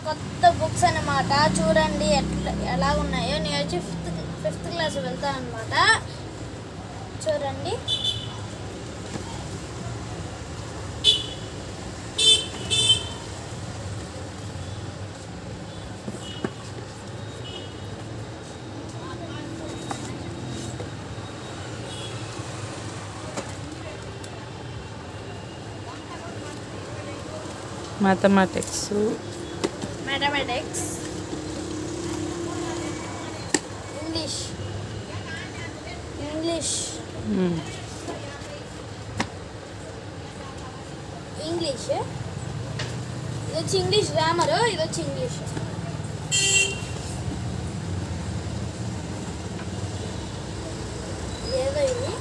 కొత్త బుక్స్ అన్నమాట. చూడండి ఎలా ఉన్నాయో. నేను వచ్చి ఫిఫ్త్ క్లాస్ వెళ్తాను అనమాట. చూడండి. మ్యాథమెటిక్స్, ఇంగ్లీష్ ఇది వచ్చి ఇంగ్లీష్ గ్రామర్. ఇది వచ్చి ఇంగ్లీష్. ఏదో ఇది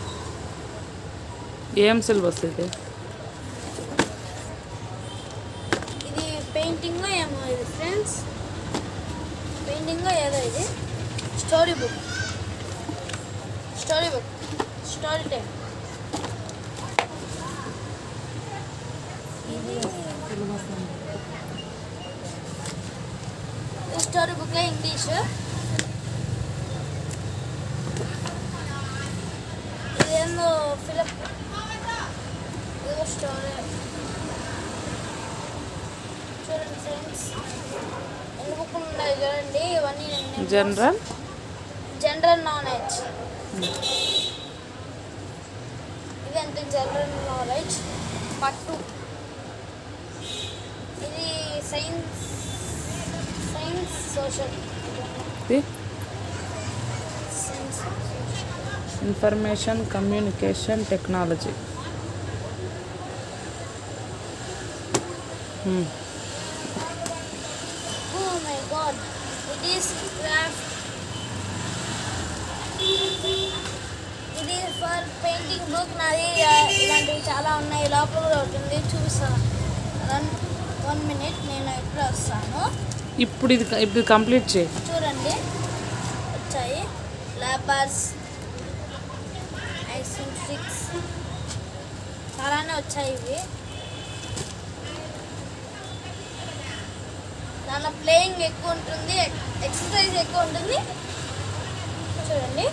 ఏం సిలబస్ ఇది? ఇది పెయింటింగ్ ఏమో ఇది ఫ్రెండ్స్. పెయింటింగ్ ఏదో ఇది. Story book, story time. ఇది స్టోరీ బుక్లో ఇంగ్లీష్. ఇదేందో ఫిలప్, ఏదో స్టోరీ. చూడండి ఫ్రెండ్స్, ఎన్ని బుక్కులు ఉన్నాయి చూడండి. ఇవన్నీ జనరల్ నాలెడ్జ్. ఇది అంటే జనరల్ నాలెడ్జ్ పట్టు. ఇది science social. Information communication technology. Oh my god, it is craft. ఇది ఫర్ పెయింటింగ్ బుక్. నాది ఇలాంటివి చాలా ఉన్నాయి. లోపల కూడా ఉంటుంది, చూపిస్తాను. 1 minute, నేను ఎప్పుడు వస్తాను. ఇప్పుడు కంప్లీట్ చేయి. చూడండి వచ్చాయి ల్యాబర్స్, ఐసెంట్రిక్స్, చాలానే వచ్చాయి ఇవి. దాంట్లో ప్లేయింగ్ ఎక్కువ ఉంటుంది, ఎక్సర్సైజ్ ఎక్కువ ఉంటుంది. చూడండి.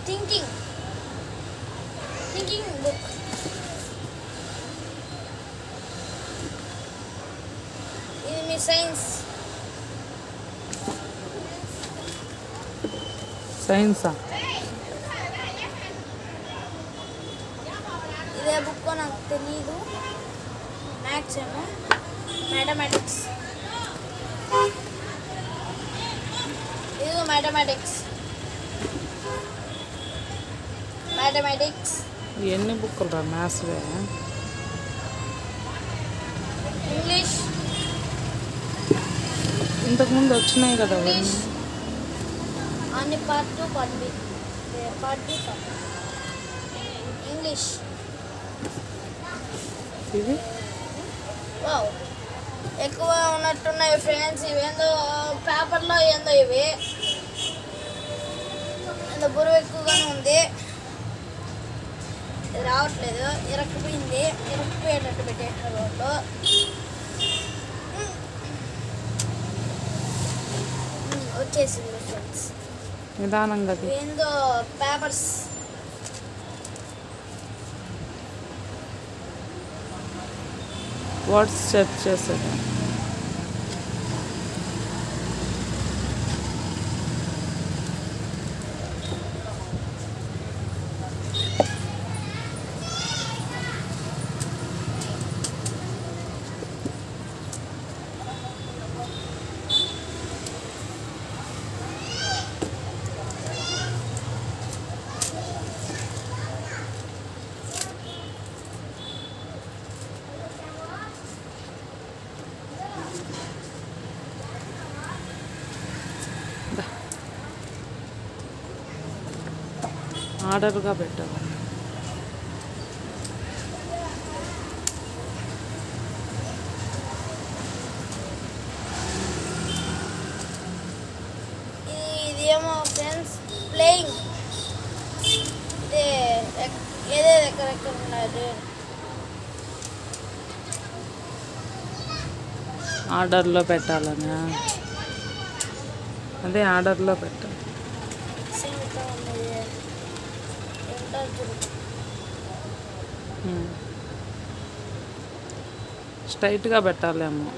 Thinking book. ఇది మీ సైన్సా? ఇదే బుక్ నాకు తెలీదు. మ్యాథ్స్ ఏమో. మ్యాథమెటిక్స్. ఇదిగో మ్యాథమెటిక్స్. ఎన్ని బుక్కులు రా మ్యాథ్స్వే? ఇంగ్లీష్. ఇంతకుముందు వచ్చినాయి కదా అన్ని పార్ట్ 2 పార్ట్ బి. ఇంగ్లీష్. ఇది వావ్, ఎక్కువ ఉన్నట్టున్నాయి ఫ్రెండ్స్. ఇవేందో పేపర్లో ఏందో ఇవి. ఏందో బరువు ఎక్కువగానే ఉంది. ఇది రావట్లేదు, ఇరక్కుపోయేటట్టు పెట్టేసారు వాళ్ళు. వచ్చేసింది ఫ్రెండ్స్. నిదానంగా ఏందో పేపర్స్. వర్డ్స్ సెర్చ్ చేసేది. ఆర్డర్గా పెట్టాలి. ఇదేమో ఫ్రెండ్స్ ప్లేయింగ్. ఇదే ఏదేది ఎక్కడెక్కడ ఉన్నది. ఆర్డర్లో పెట్టాలనా? అదే ఆర్డర్లో పెట్టాలి. సింగిల్గా ఉన్నది ఏంటో చూడు. స్ట్రైట్గా పెట్టాలేమో.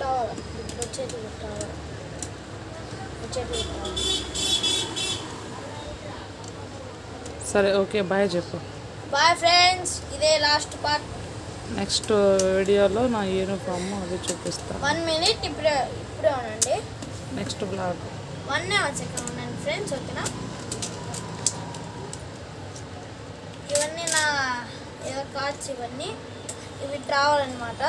రావాలి వచ్చేది రావాలి వచ్చేది రావాలి. సరే ఓకే బాయ్ చెప్పు. బాయ్ ఫ్రెండ్స్, ఇదే లాస్ట్ పార్ట్. నెక్స్ట్ వీడియోలో నా యూనిఫామ్ అది చూపిస్తాను. 1 minute ఇప్పుడే ఉండండి. నెక్స్ట్ బ్లాగ్ 1 second ఉండండి ఫ్రెండ్స్. ఓకేనా? ఇవన్నీ నా ఏదో కార్డ్స్, ఇవి రావాలన్నమాట.